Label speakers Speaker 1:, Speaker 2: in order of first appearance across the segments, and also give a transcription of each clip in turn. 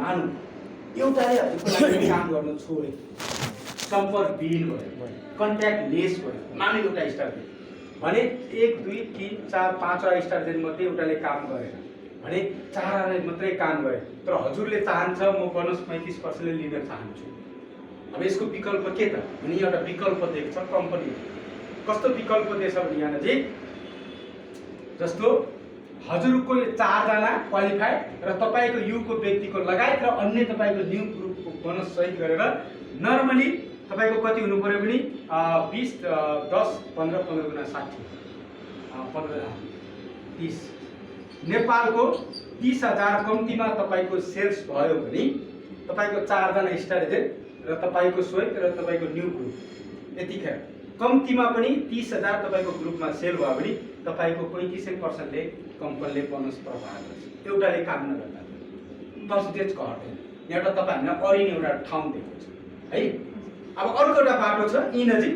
Speaker 1: मानौँ एउटाले हजुरको लागि काम गर्न छोड्यो, सम्पर्कविहीन भयो, कन्ट्याक्ट लेस भयो, मानौँ एउटा स्टार भने 1 2 3 4 5वटा स्टार मध्ये एउटाले काम गरेन भने 4वटाले मात्रै काम गरे। तर हजुरले चाहन्छ म बोनस 35% लिन चाहन्छु। अब यसको विकल्प के त भने एउटा विकल्प दिएको छ कम्पनी। कस्तो विकल्प दिएछ भने यहाँ चाहिँ जस्तो हजुरको 4 जना क्वालिफाइड र तपाईको युको व्यक्तिको लगायत र अन्य तपाईको न्यू ग्रुपको बोनस सहित गरेर नर्मली तपाईको कति हुनु पर्यो भने 20 10 15 15 गुणा 60 15 30 नेपालको 30,000 कम्तीमा तपाईको सेल्स भयो भने तपाईको 4 जना स्टार एजेन्ट र तपाईको सहित र तपाईको न्यू ग्रुप यतिखेर कम्तीमा पनि 30,000 तपाईको ग्रुपमा सेल भयो भने तपाईको 35% ले कम्पनीले बोनस प्रदान गर्छ। एउटाले काम नगर्दा पर्सेन्टेज घट्दैन। एउटा तपाईहरुलाई अरिने एउटा ठाउँ दिएको छ है। अब अर्को एउटा बाटो छ यी नजिक।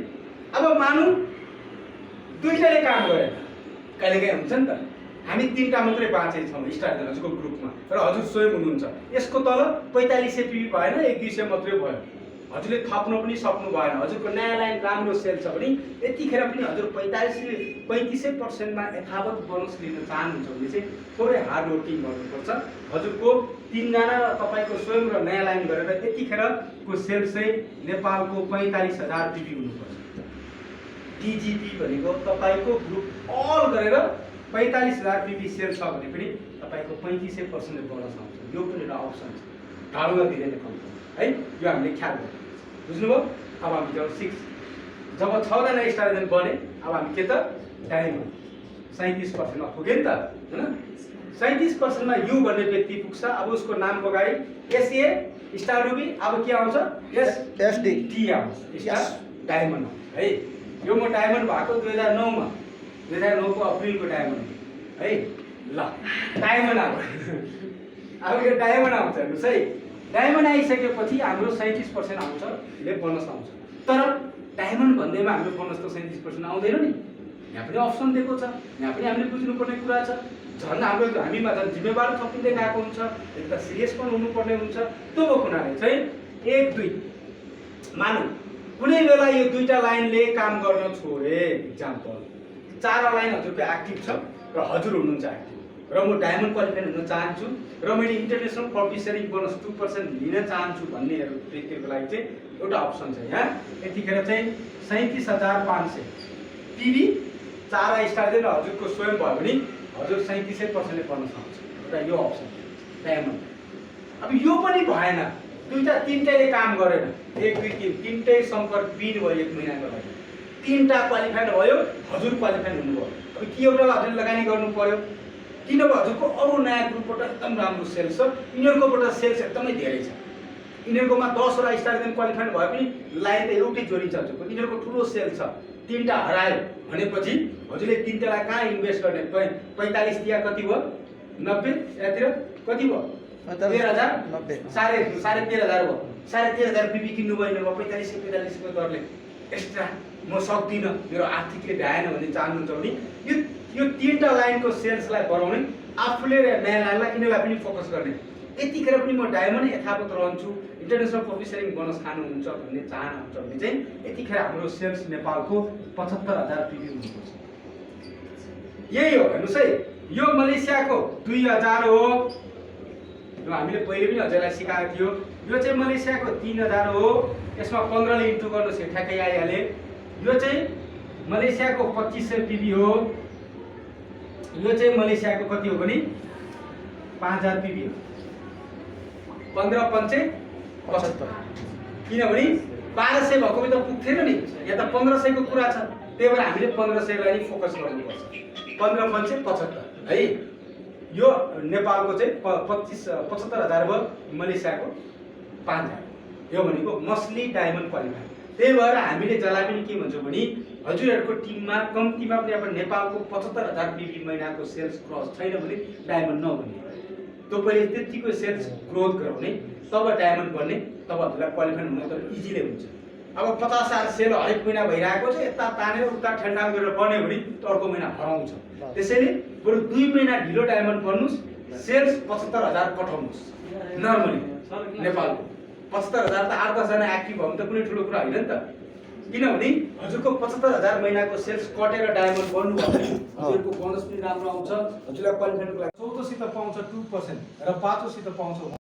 Speaker 1: अब मानौँ दुईटाले काम गरेन, कहिलेकाहीँ हुन्छ नि त हामी 3टा मात्रै बाँचे छौँ स्टार हजुरको ग्रुपमा र हजुर स्वयं हुनुहुन्छ। यसको तल 4500 पीबी भएन, 1-200 मात्रै भयो। हजुरले थप्नु पनि सक्नु भएन। हजुरको नयाँ लाइन राम्रो सेल छ भने यतिखेर पनि हजुर 35% मा यथावत बोनस लिन चाहनुहुन्छ भने चाहिँ थोरै हार्ड वर्किङ गर्नुपर्छ। हजुरको 3 जना तपाईको स्वयं र नयाँ लाइन गरेर यतिखेरको सेल चाहिँ नेपालको 45,000 पीबी हुनुपर्छ। डिजिपी भनेको तपाईको ग्रुप अल गरेर 45,000 पीबी सेल छ भने पनि तपाईको 35% ले बोनस आउँछ। यो पनि एउटा अप्सन छ। ढालुमा दिँदैन कम्पनी है। यो हामीले ख्याल गर्नु बुझ्नुभयो। अब हामी जाउँ 6 जब 6 जना स्टार एजेन्ट बने अब हामी के त डायमन्ड 37% मा पुग्यो नि त हैन। 37% मा यु भन्ने व्यक्ति पुग्छ। अब उसको नामको अगाडि एसए स्टार रुबी अब के आउँछ एसडी टी आउँछ स्टार डायमन्ड है। यो म डायमन्ड भएको 2009 मा 2009 को अप्रिलको डायमन्ड है। ल डायमन्ड आयो। अब यो डायमन्ड आउँछ हेर्नुस् है। डायमन्ड आइसकेपछि हाम्रो 37% आउँछ ले बोनस आउँछ। तर डायमन्ड भन्दैमा हाम्रो बोनस त 37% आउँदैन नि। यहाँ पनि अप्सन दिएको छ। यहाँ पनि हामीले बुझ्नुपर्ने कुरा छ। झन् हाम्रो हामीमा झन् जिम्मेवार थपिँदै गएको हुन्छ। एकदम सिरियस पनि हुनुपर्ने हुन्छ। त्यो हुनाले चाहिँ 1 2 मानौँ कुनै बेला यो दुईटा लाइनले काम गर्न छोडे। एक्जाम्पल 4 लाइन हजुरको एक्टिभ छ र हजुर हुनुहुन्छ एक्टिभ र म डायमन्ड क्वालिफाइड हुन चाहन्छु र मैले इन्टरनेसनल प्रफिट सेयरिङ बोनस 2% लिन चाहन्छु भन्नेहरु व्यक्तिहरुको लागि चाहिँ एउटा अप्सन छ यहाँ। यतिखेर चाहिँ 37,500 पीबी 4 स्टार दिएर हजुरको स्वयं भयो भने हजुर 37% ले बोनस आउँछ। एउटा यो अप्सन डायमन्ड। अब यो पनि भएन, दुईटा तीनटैले काम गरेन, 1 2 3 तीनटै सम्पर्क बिन भयो 1 महिनाको लागि। 3टा क्वालिफाइड भयो, हजुर क्वालिफाइड हुनुभयो। अब के एउटा हजुरले लगानी गर्नु पर्यो किनभने हजुरको अरु नयाँ ग्रुपबाट एकदम राम्रो सेल्स छ। यिनीहरुकोबाट सेल्स एकदमै धेरै छ। यिनीहरुकोमा 10 वटा स्टार दिन क्वालिफाइड भए पनि लाइन त एउटै जोडिन्छ हजुरको। यिनीहरुको ठुलो सेल्स छ। 3टा हरायो भनेपछि हजुरले 3टालाई कहाँ इन्भेस्ट गर्ने? 45 दिया कति भयो? 90 यातिर कति भयो? 13,090 साढे 13,000 भयो। 13,500 पीबी किन्नु भएन भयो 45 को दरले। एक्स्ट्रा म सक्दिन, मेरो आर्थिकले भ्याएन भन्ने चाहनुहुन्छ भने यो 3टा लाइनको सेल्सलाई बढाउने, आफूले नयाँ लाइनलाई यिनीलाई पनि फोकस गर्ने। यतिखेर पनि म डायमन्ड यथावत रहन्छु, इन्टरनेसनल प्रफिट सेयरिङ बोनस खानुहुन्छ भन्ने चाहना हुन्छ भने चाहिँ यतिखेर हाम्रो सेल्स नेपालको 75,000 पीबी हुनुपर्छ। यही हो हेर्नुस् है। यो मलेसियाको 2000 हो। यो हामीले पहिले पनि हजुरलाई सिकाएको थियो। यो चाहिँ मलेसियाको 3000 हो। यसमा 15 ले इन्टु गर्नुस् ठ्याक्कै आइहाले। यो चाहिँ मलेसियाको 2500 पीबी हो। यो चाहिँ मलेसियाको कति हो भने 5000 पीबी हो। 15 5 75 किनभने 1200 भएको त पुग्थेन नि। यहाँ त 1500 को कुरा छ। त्यही भएर हामीले 1500 लाई फोकस गर्नुपर्छ। 15 5 75 है। यो नेपालको चाहिँ 75,000 भयो, मलेसियाको 5000। यो भनेको मस्टली डायमन्ड क्वालिफाइड। त्यही भएर हामीले जसलाई पनि के भन्छौँ भने हजुरहरुको टिममा कम्तीमा पनि अब नेपालको 75,000 पीबी महिनाको सेल्स क्रस छैन भने डायमन्ड नबन्ने। त्यो पहिले त्यतिको सेल्स ग्रोथ गराउने, तब डायमन्ड बन्ने, तब हजुरलाई क्वालिफाइड हुन त इजिली हुन्छ। अब 50,000 सेल हरेक महिना भइरहेको छ, यता तानेर उता ठेलठाल गरेर बन्यो भने अर्को महिना हराउँछ। त्यसैले बरु 2 महिना ढिलो डायमन्ड बन्नुस्, सेल्स 75,000 पठाउनुस् नर्मली। नेपालको 75,000 त 8-10 जना एक्टिभ भयो भने त कुनै ठुलो कुरा होइन नि त। किनभने हजुरको 75,000 महिनाको सेल्स कटेर डायमन्ड बन्नु भयो भने हजुरको बोनस पनि राम्रो आउँछ। हजुरलाई क्वालिफाइनको लागि 14 सित पाउँछ 2% र 5 सित पाउँछ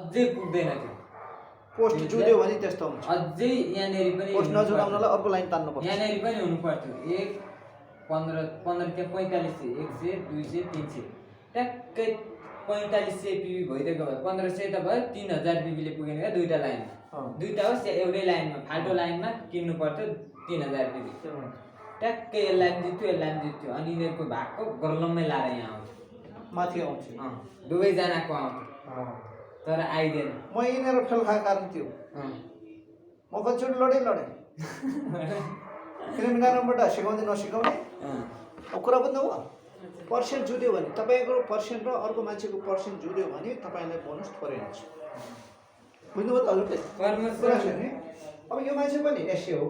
Speaker 2: अझै पुग्दैन त्यो
Speaker 3: पोस्ट जुद्यो भने त्यस्तो हुन्छ
Speaker 2: अझै यहाँनेरि पनि
Speaker 3: पोस्ट नजुडाउनलाई अर्को लाइन तान्नु पर्छ
Speaker 2: यहाँनेरि पनि हुनु पर्थ्यो 1 15 15 त्यहाँ 4500 100 200 300 ट्याक्कै 4500 पिबी भइदिएको भए 1500 त भयो 3000 पिबीले पुगेन क्या दुईटा लाइन दुईटा होस् या एउटै लाइनमा फाल्टो लाइनमा किन्नु पर्थ्यो 3000 पिबी ट्याक्कै यसलाई पनि जित्यो अनि यिनीहरूको भागको गरलम्मै लाएर यहाँ आउँथ्यो
Speaker 3: माथि आउँछ
Speaker 2: दुवैजनाको आउँथ्यो तर आइदिएन
Speaker 3: म यिनीहरू फेल खाएको कारण त्यो म कतिचोटि लडेँ किनभने नारायणबाट सिकाउँदै नसिकाउने अब कुरा पनि हो पर्सेन्ट जुद्यो भने तपाईँको पर्सेन्ट र अर्को मान्छेको पर्सेन्ट जुद्यो भने तपाईँलाई बोनस थोरै आउँछ बुझ्नुभयो त हजुरले कुरा छ नि अब यो मान्छे पनि एसए हो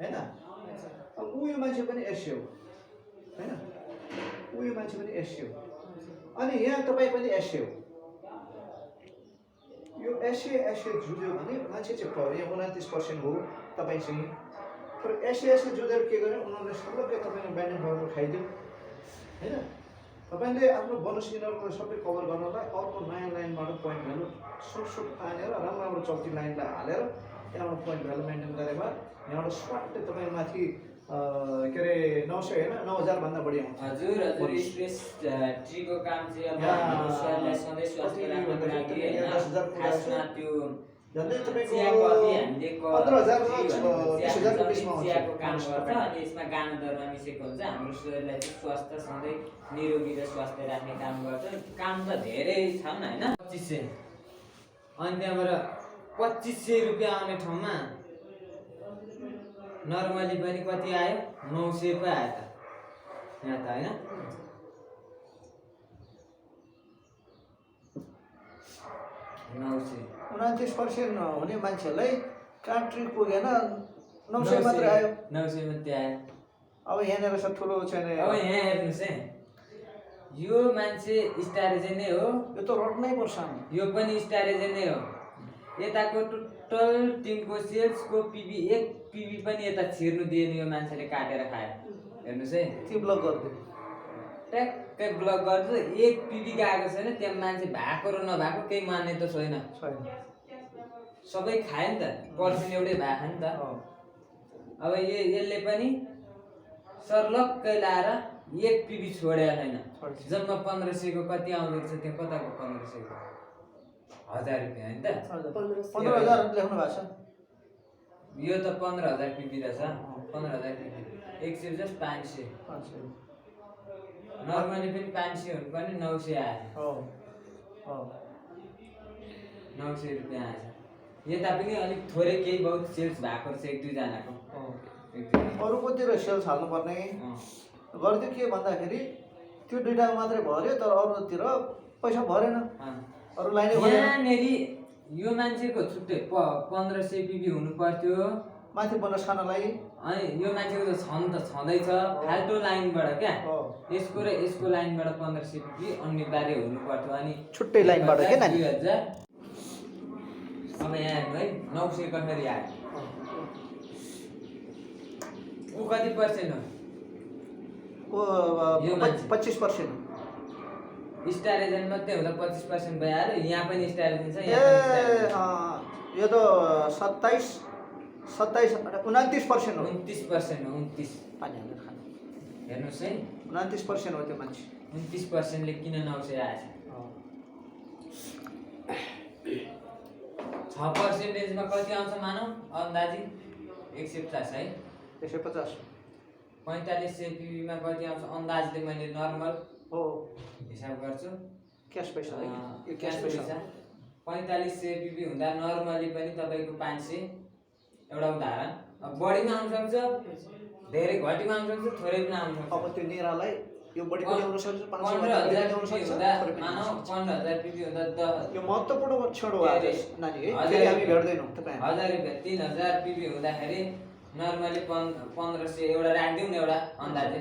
Speaker 3: होइन अब ऊ यो मान्छे पनि एसए हो होइन ऊ यो मान्छे पनि एसए हो अनि यहाँ तपाईँ पनि एसए हो यो एसए जुद्यो भने मान्छे चाहिँ यहाँ 29% हो तपाईँ चाहिँ तर एसए जुधेर के गर्यो उनीहरूले सबैले तपाईँको ब्यान्डिङ गरेर खाइदियो होइन तपाईँले आफ्नो बोनस यिनीहरूको सबै कभर गर्नलाई अर्को नयाँ लाइनबाट पोइन्ट भ्यालु सुट तानेर राम्रो चल्ती लाइनलाई हालेर त्यहाँबाट पोइन्ट भ्यालु मेन्टेन गरेर यहाँबाट स्वाटै तपाईँ माथि के अरे 900 होइन 9000 भन्दा बढी आउँछ
Speaker 2: हजुर स्पेस ट्रीको काम चाहिँ अब हाम्रो शरीरलाई सधैँ स्वस्थ राख्नको लागि हैन खासमा त्यो
Speaker 3: झन्डै तपाईँको
Speaker 2: चियाको अघि हामीले
Speaker 3: 15000 र 20000 को बिचमा हुन्छ
Speaker 2: चियाको काम गर्छ अनि यसमा गानादरमा मिसेको हुन्छ हाम्रो शरीरलाई चाहिँ स्वस्थ सधैँ निरोगी र स्वस्थ राख्ने काम गर्छ काम त धेरै छन् हैन 2500 अनि त्यहाँबाट 2500 रुपैयाँ आउने ठाउँमा नर्मली पनि कति आयो 900 पो आयो त यहाँ त हैन
Speaker 3: 29% हुने मान्छेलाई कान्ट्री पुगेन 900 मात्र आयो
Speaker 2: 900 मात्रै आयो
Speaker 3: अब यहाँनिर सब ठुलो छैन
Speaker 2: अब यहाँ हेर्नुस् है यो मान्छे स्टार एजेन्ट नै हो
Speaker 3: यो त रोड्नै पर्छ
Speaker 2: यो पनि स्टार एजेन्ट नै हो यताको टोटल टिमको सेल्सको पिबी 1 पिबी पनि यता छिर्नु दिएन यो मान्छेले काटेर खायो हेर्नुस् है
Speaker 3: त्यो ब्लक गर्दै
Speaker 2: ट्याक्कै ब्लक गर्छ 1 पिबी गएको छैन त्यहाँ मान्छे भएको र नभएको केही मान्ने त छैन सबै खायो नि त पर्सेन्ट एउटै भएको नि त अब यसले पनि सर्लक्कै लाएर 1 पिबी छोडेको छैन जम्मा 1500 को कति आउँदो रहेछ त्यो कताको 1500 को 1000 रुपैयाँ हैन त
Speaker 3: 15000 लेख्नु भएको छ
Speaker 2: यो त 15000 पिबी रहेछ 15000 पिबी 100 जस्ट 500 नर्मली पनि 500 हुनु पर्ने 900 आयो 900 रुपैयाँ आएछ यता पनि अलिक थोरै केही बहुत सेल्स भएको रहेछ 1-2 जनाको
Speaker 3: अरूकोतिर सेल्स हाल्नुपर्ने गर्थ्यो के भन्दाखेरि त्यो दुईटाको मात्रै भर्यो तर अरूतिर पैसा भरेन अरू लाइनै भरेन
Speaker 2: यहाँनेरि यो मान्छेको छुट्टै 1500 पिबी हुनु पर्थ्यो
Speaker 3: माथि बोनस खानलाई
Speaker 2: अनि यो मान्छेको त छँदैछ फाल्टो लाइनबाट क्या यसको र यसको लाइनबाट 1500 पिबी अनिवार्य हुनु पर्थ्यो अनि
Speaker 3: छुट्टै लाइनबाट के नानी
Speaker 2: 2000 अब यहाँ हेर्नु है 900 कसरी आयो ऊ कति पर्सेन्ट हो
Speaker 3: यो 25%
Speaker 2: स्टार एजेन्ट मात्रै हुँदा 25% भइहाल्यो यहाँ पनि स्टार एजेन्ट छ
Speaker 3: यो त 27 29% हो
Speaker 2: 29% हो 29
Speaker 3: पानी हालेर खानु
Speaker 2: हेर्नुस् है
Speaker 3: 29% हो त्यो मान्छे
Speaker 2: 29% ले किन 900 आएछ 6% मा कति आउँछ मानौ अन्दाजी 150 है
Speaker 3: 150
Speaker 2: 4500 पिबी मा कति आउँछ अन्दाजले मैले नर्मल
Speaker 3: हो
Speaker 2: हिसाब गर्छु
Speaker 3: क्याश पैसा
Speaker 2: यो क्याश पैसा 4500 पिबी हुँदा नर्मली पनि तपाईको 500 एउटा उदाहरण अब बढीमा आउन सक्छ धेरै घटीमा आउन सक्छ थोरै पनि आउन सक्छ
Speaker 3: अब त्यो नेरालाई यो बढी पनि आउन सक्छ
Speaker 2: 15000 आउन सक्छ मानौ 15000 पिबी हुँदा
Speaker 3: यो महत्त्वपूर्ण क्षण हो आज नानी है फेरि हामी भेट्दैनौं तपाई
Speaker 2: 1000 रुपैयाँ 3000 पिबी हुँदाखेरि नर्मली 1500 एउटा राख्दिउँ न एउटा अन्दाजले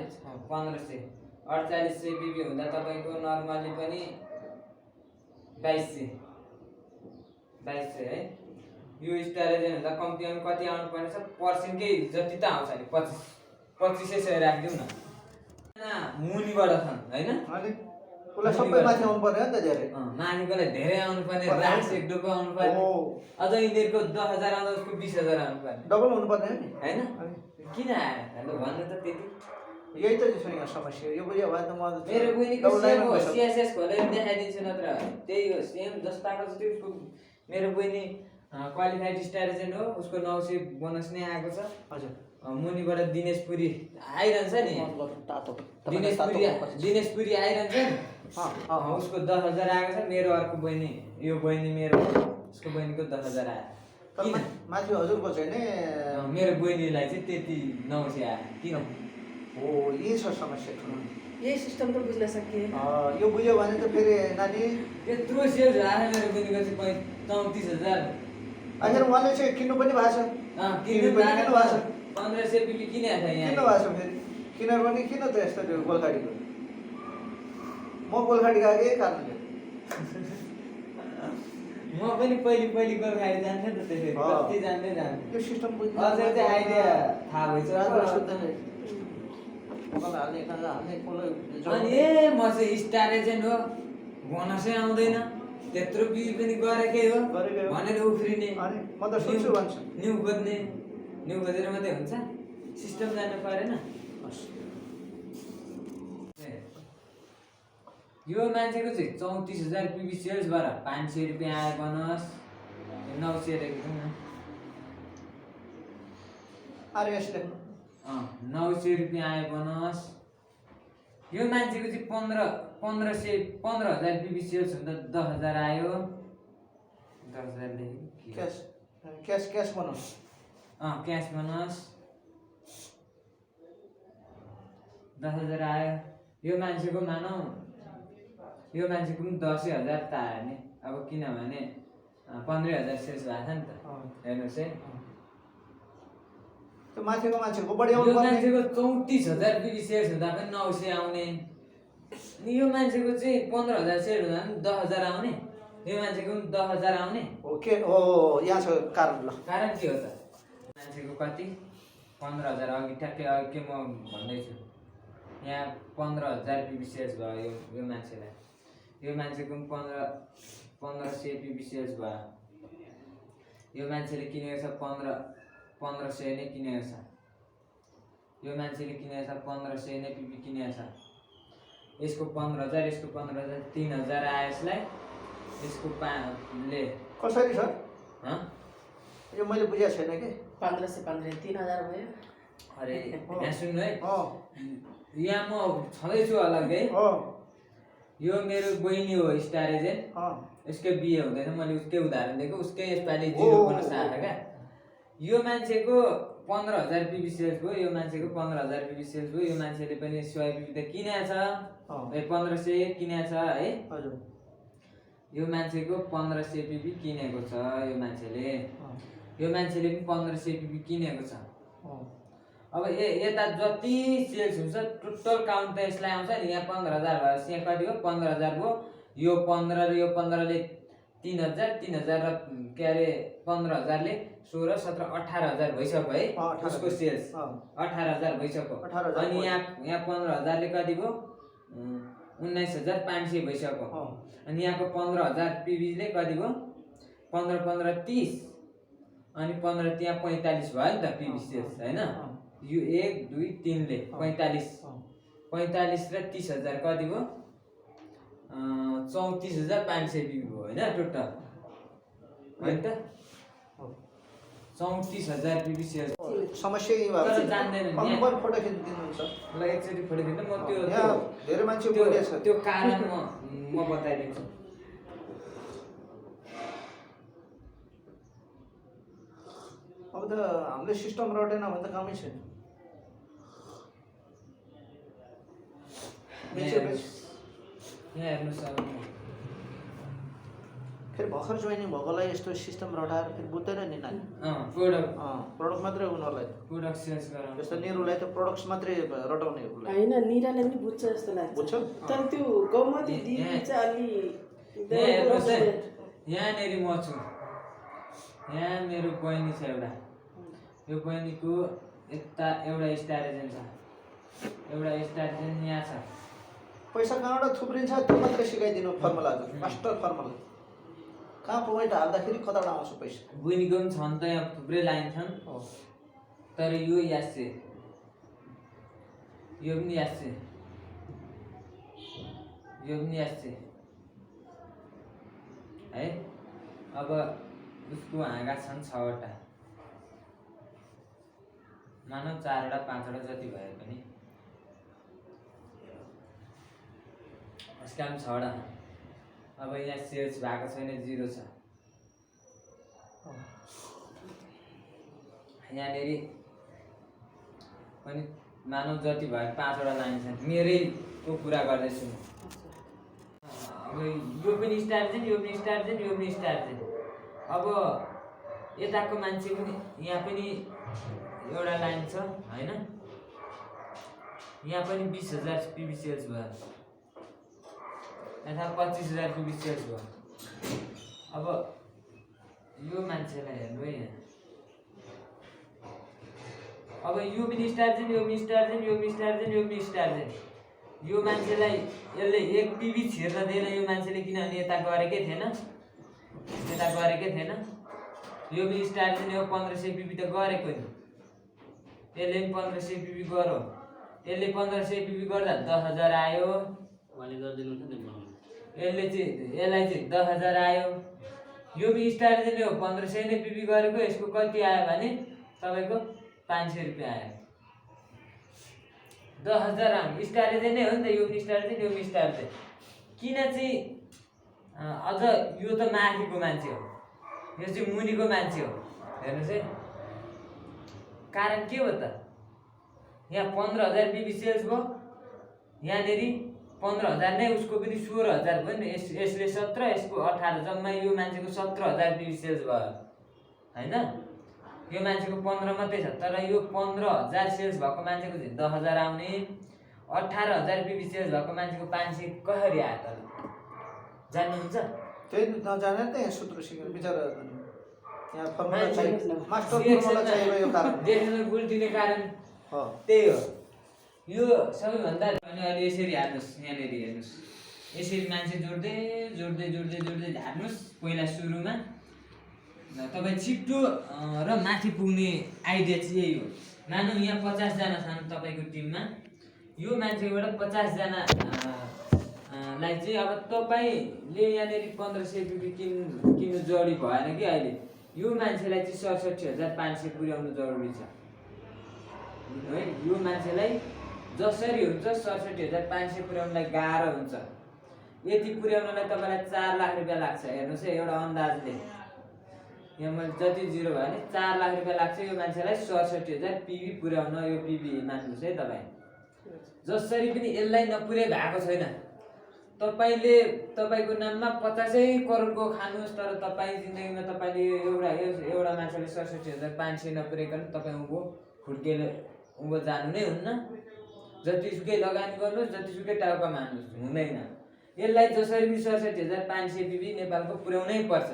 Speaker 2: 1500 4800 पिबी हुँदा तपाईको नर्मली पनि 2200 है यो स्टार एजेन्ट हुँदा कम्पनीमा कति आउनु पर्ने छ पर्सेन्टकै जति त आउँछ नि 2500 राख्दिउँ न मुनिबाट छन् हैन
Speaker 3: अनि उसलाई सबै माथि आउनु पर्यो नि त धेरै
Speaker 2: माथिकोलाई धेरै आउनु पर्ने लास्ट एक डुब्बो आउनु पर्ने अझ यिनीहरूको 10,000 आउँदा उसको 20,000 आउनु पर्ने
Speaker 3: डबल हुनुपर्ने हो नि
Speaker 2: होइन किन आयो भन्नु त त्यति
Speaker 3: यही त छ यहाँ समस्या यो बुझ्यो भने त म
Speaker 2: मेरो बहिनीको सेम हो सिएसएस खोलेर देखाइदिन्छु नत्र त्यही हो सेम जस्ताको जस्तै उसको मेरो बहिनी क्वालिफाइड स्टारेजन हो उसको 900 बोनस नै आएको छ
Speaker 3: हजुर
Speaker 2: मुनिबाट दिनेश पुरी आइरहन्छ नि दिनेश पुरी आइरहन्छ नि उसको 10,000 आएको छ मेरो अर्को बहिनी यो बहिनी मेरो उसको बहिनीको 10,000 आयो किन
Speaker 3: माथि हजुरको चाहिँ नि
Speaker 2: मेरो बहिनीलाई चाहिँ त्यति 900 आयो किन
Speaker 3: हो यही छ समस्या ठुलो
Speaker 4: यही सिस्टम त बुझ्न सकिए
Speaker 3: यो बुझ्यो भने त फेरि नानी
Speaker 2: त्यत्रो सेल्स आयो मेरो बहिनीको चाहिँ 34,000
Speaker 3: आखिर उहाँले चाहिँ किन्नु पनि भएको छ
Speaker 2: किन्नु
Speaker 3: पनि किन्नु भएको छ
Speaker 2: 1500 बिपी किनेको छ यहाँ
Speaker 3: किन्नु भएको छ फेरि किनेर पनि किन त यस्तो त्यो गोलखाडीको म गोलखाडी गएको यही कारणले
Speaker 2: म पनि पहिले गोलखाडी जान्थेँ त त्यसरी कति जान्दै जान्थेँ
Speaker 3: यो सिस्टम बुझ्नु
Speaker 2: अझै चाहिँ आइडिया थाहा भइसक्यो अनि ए म चाहिँ स्टार एजेन्ट हो बोनसै आउँदैन त्यत्रो बिउ पनि गरेकै हो भनेर उफ्रिने
Speaker 3: अनि म त सुन्छु भन्छु
Speaker 2: न्यु खोजेर मात्रै हुन्छ सिस्टम जान्नु परेन यो मान्छेको चाहिँ 34,000 पिबी सेल्सबाट 500 रुपियाँ आयो बोनस 900 रहेको न
Speaker 3: अरे यसले
Speaker 2: 900 रुपियाँ आयो बोनस यो मान्छेको चाहिँ 15,000 पिबी सेल्स हुँदा 10,000 आयो 10,000 देखि
Speaker 3: क्यास बोनस
Speaker 2: क्यास बोनस 10,000 आयो यो मान्छेको मानौँ यो मान्छेको पनि 10,000 त आयो नि अब किनभने 15,000 सेल्स भएको छ नि त हेर्नुहोस् है
Speaker 3: त्यो माथिको मान्छेको बढी आउनु
Speaker 2: यो
Speaker 3: पर्ने
Speaker 2: मान्छेको 34,000 पिबी सेल्स हुँदा पनि 900 आउने अनि यो मान्छेको चाहिँ 15,000 सेल्स हुँदा पनि 10,000 आउने यो मान्छेको पनि 10,000 आउने
Speaker 3: ओके ओ यहाँ छ कारण ल
Speaker 2: कारण के हो त मान्छेको कति 15,000 अघि ठ्याक्कै अघि के म भन्दैछु यहाँ 15,000 पिबी सेल्स भयो यो मान्छेलाई यो मान्छेको पनि 1500 पिबी सेल्स भयो यो मान्छेले किनेको छ 1500 नै किनेको छ यो मान्छेले किनेको छ 1500 नै पिबी किनेको छ यसको 15,000 यसको 15,000 3,000 आयो यसलाई यसको ले
Speaker 3: कसरी छ यो मैले बुझेको छैन कि
Speaker 4: 1500 3,000 भयो
Speaker 2: अरे यहाँ सुन्नु है यहाँ म छँदैछु अलग्गै यो मेरो बहिनी हो स्टार एजेन्ट उसकै बिहे हुँदैन मैले उसकै उदाहरण दिएको उसकै यसपालि 0 बोनस आयो क्या यो मान्छेको 15,000 पिबी सेल्स भयो यो मान्छेको 15,000 पिबी सेल्स भयो यो मान्छेले पनि 100 पिबी त किनेको छ 1500 किनेको छ है
Speaker 3: हजुर
Speaker 2: यो मान्छेको 1500 पिबी किनेको छ यो मान्छेले पनि 1500 पिबी किनेको छ अब यता जति सेल्स हुन्छ टोटल काउन्ट त यसलाई आउँछ नि यहाँ 15,000 भयो यहाँ कति हो 15,000 भयो यो 15 र यो 15 ले 3,000 3,000 र के अरे 15,000 ले 16 17 18,000 भइसक्यो है उसको सेल्स 18,000 भइसक्यो अनि यहाँ 15,000 ले कति भयो 19,500 भइसक्यो अनि यहाँको 15,000 पिबी ले कति भयो 15 15 30 अनि 15 त्यहाँ 45 भयो नि त पिबी सेल्स हैन यो 1 2 3 ले 45 र 30,000 कति भयो 34,500 पिबी भयो हैन टोटल हैन त 34,000 पिबी सेल्स
Speaker 3: समस्या यही भएको
Speaker 2: तर जान्दैन नि
Speaker 3: कम्पर फोटो खिच्दिनुहुन्छ
Speaker 2: ल एकचोटि फोटो खिच्नु म त्यो
Speaker 3: धेरै मान्छे बोलेछ
Speaker 2: त्यो कारण म बताइदिन्छु
Speaker 3: अब त हामीले सिस्टम रटेन भने त कामै छैन
Speaker 2: यहाँ हेर्नुहोस् अब
Speaker 3: फेरि भर्खर जोइनिङ भएकोलाई यस्तो सिस्टम रटाएर फेरि बुझ्दैन नि नानी प्रडक्ट मात्रै उनीहरूलाई
Speaker 2: प्रोडक्ट सेल्स गराउनु
Speaker 3: जस्तो निरुलाई त प्रडक्ट्स मात्रै रटाउने उसलाई
Speaker 4: होइन निराले पनि बुझ्छ जस्तो लाग्छ
Speaker 3: बुझ्छ
Speaker 4: तर त्यो गौमती दिदी चाहिँ अलि
Speaker 2: यहाँ हेर्नुहोस् है यहाँनिर म छु यहाँ मेरो बहिनी छ एउटा यो बहिनीको यता एउटा स्टार एजेन्ट छ एउटा स्टार एजेन्ट यहाँ छ
Speaker 3: पैसा कहाँबाट थुप्रिन्छ त्यो मात्रै सिकाइदिनु फर्मुलाहरू मास्टर फर्मुला कहाँ पोइन्ट हाल्दाखेरि कताबाट आउँछ पैसा
Speaker 2: बुनीको पनि छन् त यहाँ थुप्रै लाइन छन् तर यो यासे यो पनि यासे यो पनि यासे है अब उसको हाँगा छन् 6 वटा मानव 4 वटा 5 वटा जति भए पनि यसका पनि 6 वटा अब यहाँ सेल्स भएको छैन 0 छ यहाँनेरि पनि मानव जति भयो 5 वटा लाइन छ मेरै को कुरा गर्दैछु म अब यो पनि स्टार चाहिँ यो पनि स्टार चाहिँ यो पनि स्टार चाहिँ अब यताको मान्छे पनि यहाँ पनि एउटा लाइन छ हैन यहाँ पनि 20,000 पीबी सेल्स भयो यता 25,000 पीबी सेल्स भयो अब यो मान्छेलाई हेर्नु है यहाँ अब यो पनि स्टार चाहिँ यो पनि स्टार चाहिँ यो पनि स्टार चाहिँ यो पनि स्टार चाहिँ यो मान्छेलाई यसले 1 पीबी छिर्न दिएन यो मान्छेले किनभने यता गरेकै थिएन यो पनि स्टार चाहिँ यो 1500 पीबी त गरेको नि यसले पनि 1500 पीबी गरो यसले 1500 पीबी गर्दा 10,000 आयो
Speaker 5: उहाँले गरिदिनु नि
Speaker 2: यसलाई चाहिँ 10,000 आयो यो पनि स्टार चाहिँ यो 1500 नै पीबी गरेको यसको कति आयो भने तपाईको 500 रुपैयाँ आयो 10,000 आयो स्टार चाहिँ नै हो नि त यो पनि स्टार चाहिँ यो पनि स्टार चाहिँ किन चाहिँ अझ यो त माथिको मान्छे हो यो चाहिँ मुनिको मान्छे हो हेर्नुस् है कारण के हो त यहाँ 15,000 पीबी सेल्स भयो यहाँनेरि 15,000 नै उसको पनि 16,000 भयो नि यसले 17 यसको 18 जम्मा यो मान्छेको 17,000 पीबी सेल्स भयो हैन यो मान्छेको 15 मात्रै छ तर यो 15,000 सेल्स भएको मान्छेको चाहिँ 10,000 आउने 18,000 पीबी सेल्स भएको मान्छेको 500 कसरी आयो त जान्नुहुन्छ
Speaker 3: त्यही नजाने त यहाँ सूत्र सिकेर बिचारा यहाँ फर्मुला चाहियो मास्टर फर्मुला चाहियो यो कारण
Speaker 2: डेसिमल भुल दिने कारण त्यही हो यो सबैभन्दा अनि अहिले यसरी हाल्नुहोस् यहाँनिर हेर्नुहोस् यसरी मान्छे जोड्दै जोड्दै जोड्दै जोड्दै हाल्नुहोस् पहिला सुरुमा तपाईँ छिट्टो र माथि पुग्ने आइडिया चाहिँ यही हो मानौँ यहाँ 50 जना छन् तपाईँको टिममा यो मान्छेबाट 50 जना लाई चाहिँ अब तपाईँले यहाँनिर 1500 पीबी किन्नु जरुरी भएन कि अहिले यो मान्छेलाई चाहिँ 67,500 पुर्याउनु जरुरी छ है यो मान्छेलाई जसरी हुन्छ 67,500 पुर्याउनलाई गाह्रो हुन्छ यति पुर्याउनलाई तपाईँलाई 4 लाख रुपियाँ लाग्छ हेर्नुहोस् है एउटा अन्दाजले यहाँ मैले जति 0 भयो भने 4 लाख रुपियाँ लाग्छ यो मान्छेलाई 67,000 पीबी पुर्याउन यो पीबी मान्नुहोस् है तपाईँ जसरी पनि यसलाई नपुर्याइ भएको छैन तपाईले तपाईको नाममा 50 करोडको खानुहोस् तर तपाईँ जिन्दगीमा तपाईले एउटा मान्छेले 67,500 नपुर्याइकन तपाईँ उँभो खुड्केर उँभो जानु नै हुन्न जतिसुकै लगानी गर्नुहोस् जतिसुकै टाउका मान्नुहोस् हुँदैन यसलाई जसरी पनि 67,500 पीबी नेपालको पुर्याउनै पर्छ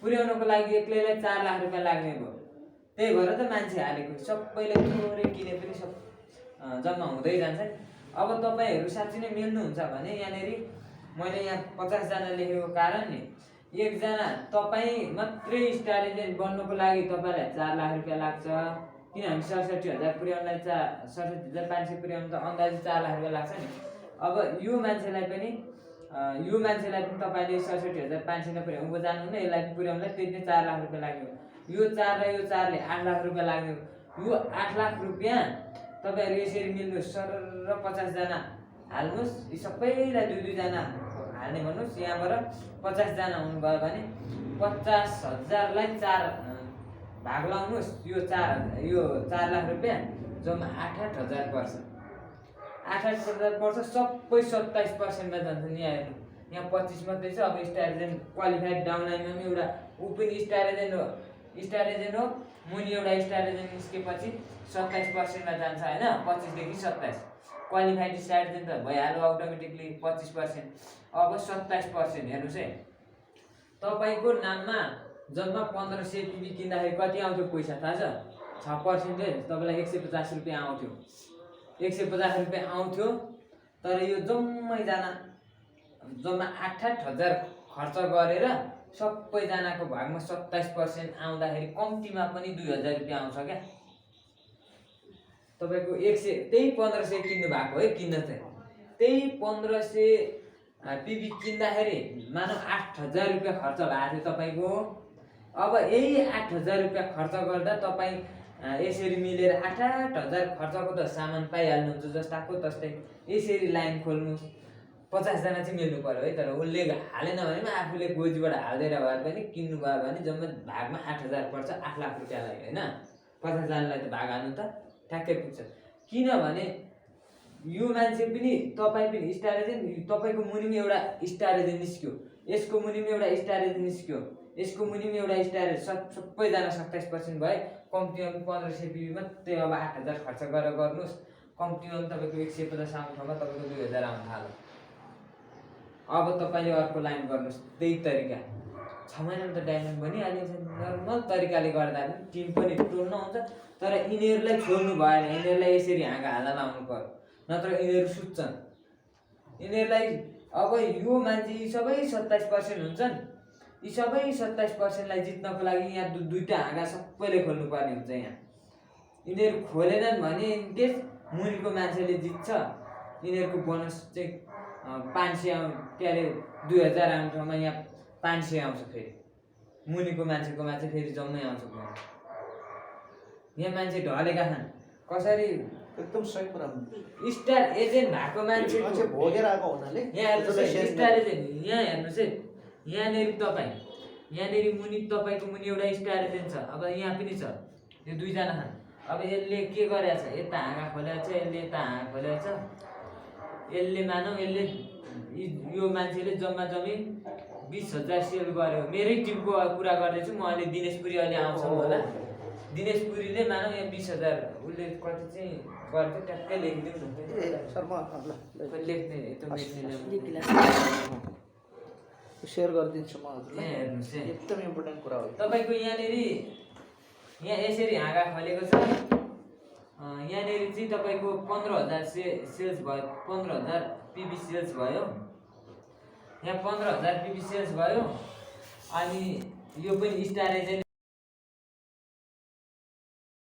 Speaker 2: पुर्याउनको लागि एक्लैलाई 4 लाख रुपियाँ लाग्ने भयो त्यही भएर त मान्छे हालेको सबैले थोरै किने पनि सब जम्मा हुँदै जान्छ अब तपाईहरु साच्चै नै मिल्नुहुन्छ भने यहाँनेरि मैले यहाँ 50 जना लेखेको कारण नि एकजना तपाईँ मात्रै स्टार एजेन्ट बन्नको लागि तपाईलाई 4 लाख रुपियाँ लाग्छ किनभने 67,000 पुर्याउनलाई 67,500 पुर्याउन त अन्दाजी 4 लाख रुपियाँ लाग्छ नि अब यो मान्छेलाई पनि तपाईले 67,500 नपुर्याउनु जानुहुन्न यसलाई पुर्याउनलाई त्यति 4 लाख रुपियाँ लाग्यो यो 4 र यो 4 ले 8 लाख रुपियाँ लाग्यो यो 8 लाख रुपियाँ तपाईहरु यसरी मिल्नु सर र 50 जना हाल्नुस् यी सबैलाई 2-2 जना हाल्ने भन्नुस् यहाँबाट 50 जना हुनुभयो भने 50,000 लाई 4 भाग लाउनुस् यो 4 लाख रुपियाँ जम्मा 8,000 पर्छ 8,000 पर्छ सबै 27% मा जान्छ नि हेर्नु यहाँ 25 मात्रै छ अब स्टार एजेन्ट क्वालिफाइड डाउन लाइनमा पनि एउटा पनि स्टार एजेन्ट हो मुनि एउटा स्टार एजेन्ट निस्केपछि 27% मा जान्छ हैन 25 देखि 27 क्वालिफाइड स्टार एजेन्ट त भइहाल्यो अटोमेटिकली 25% अब 27% हेर्नुस् है तपाईको नाममा जम्मा 1500 पीबी किन्दाखेरि कति आउँथ्यो पैसा थाहा छ 6% तपाईँलाई 150 रुपैयाँ आउँथ्यो 150 रुपैयाँ आउँथ्यो तर यो जम्मा 8,000 खर्च गरेर सबैजनाको भागमा 27% आउँदाखेरि कम्तीमा पनि 2,000 रुपियाँ आउँछ क्या। तपाईँको 100 त्यही 1,500 किन्नु भएको है, किन्न चाहिँ त्यही 1,500 पिबी किन्दाखेरि मानव 8,000 रुपियाँ खर्च भएको थियो तपाईँको। अब यही 8,000 रुपियाँ खर्च गर्दा तपाईँ यसरी मिलेर 8,000 खर्चको त सामान पाइहाल्नुहुन्छ जस्ताको तस्तै। यसरी लाइन खोल्नुहोस्, 50 जना चाहिँ मिल्नु पर्यो है। तर उसले हालेन भने पनि आफूले गोजीबाट हाल्दैन भए पनि किन्नु भयो भने जम्मा भागमा 8,000 पर्छ, 8 लाख रुपियाँलाई होइन। 50 जनालाई त भाग हाल्नु त ठ्याक्कै पुग्छ। किनभने यो मान्छे पनि तपाईँ पनि स्टार एजेन्ट, तपाईँको मुनि पनि एउटा स्टार एजेन्ट निस्क्यो, यसको मुनि पनि एउटा स्टार एजेन्ट निस्क्यो, यसको मुनि पनि एउटा स्टार एजेन्ट, सबैजना 27% भए। कम्तीमा पनि 1,500 पिबी मात्रै अब 8,000 खर्च गरेर गर्नुहोस्। कम्तीमा पनि तपाईँको 150 आउने ठाउँमा तपाईँको 2,000 आउनु थाल्यो। अब तपाईँले अर्को लाइन गर्नुहोस् त्यही तरिका। 6 महिनामा त डायमन्ड बनिहाल्यो। नर्मल तरिकाले गर्दा पनि टिम पनि टोल्न हुन्छ। तर यिनीहरूलाई छोड्नु भएन, यिनीहरूलाई यसरी हाँगा हाल्न लाउनु पर्यो, नत्र यिनीहरू सुत्छन्। यिनीहरूलाई अब यो मान्छे यी सबै 27% हुन्छन्, यी सबै 27%लाई जित्नको लागि यहाँ दुईवटा हाँगा सबैले खोल्नु पर्ने हुन्छ। यहाँ यिनीहरू खोलेनन् भने इनकेस मुनिको मान्छेले जित्छ, यिनीहरूको बोनस चाहिँ 500 के अरे 2,000 आउने ठाउँमा यहाँ 500 आउँछ। फेरि मुनिको मान्छेकोमा चाहिँ फेरि जम्मै आउँछ बोनस। यहाँ मान्छे ढलेका छन् कसरी।
Speaker 3: एकदम सही कुरा।
Speaker 2: स्टार एजेन्ट भएको मान्छे
Speaker 3: भोगेर आएको हुनाले
Speaker 2: यहाँ हेर्नुहोस् स्टार एजेन्ट, यहाँ हेर्नुहोस् है, यहाँनिर मुनि तपाईँको मुनि एउटा स्टार एजेन्ट छ। अब यहाँ पनि छ, यो दुईजना छन्। अब यसले के गरेछ, यता हाँगा खोलेको छ, यसले यता हाँगा खोलेको छ। यसले मानौँ यसले यो मान्छेले जम्मा जम्मी 20,000 सेल गर्यो। मेरै टिमको कुरा गर्दैछु म। अहिले दिनेश पुरी अहिले आउँछ होला। दिनेश पुरीले मानौँ यहाँ 20,000 उसले कति चाहिँ गर्थ्यो ट्याक्कै लेखिदिउँ न। लेख्ने यता लेख्ने
Speaker 3: सेयर गरिदिन्छु म हजुरलाई।
Speaker 2: यहाँ हेर्नुहोस् है,
Speaker 3: एकदम इम्पोर्टेन्ट कुरा हो।
Speaker 2: तपाईँको यहाँनिर यहाँ यसरी हाँगा खोलेको छ। यहाँनिर चाहिँ तपाईँको 15,000 सेल्स भयो, 15,000 पिबी सेल्स भयो। यहाँ 15,000 पिबी सेल्स भयो। अनि यो पनि स्टार एजेन्ट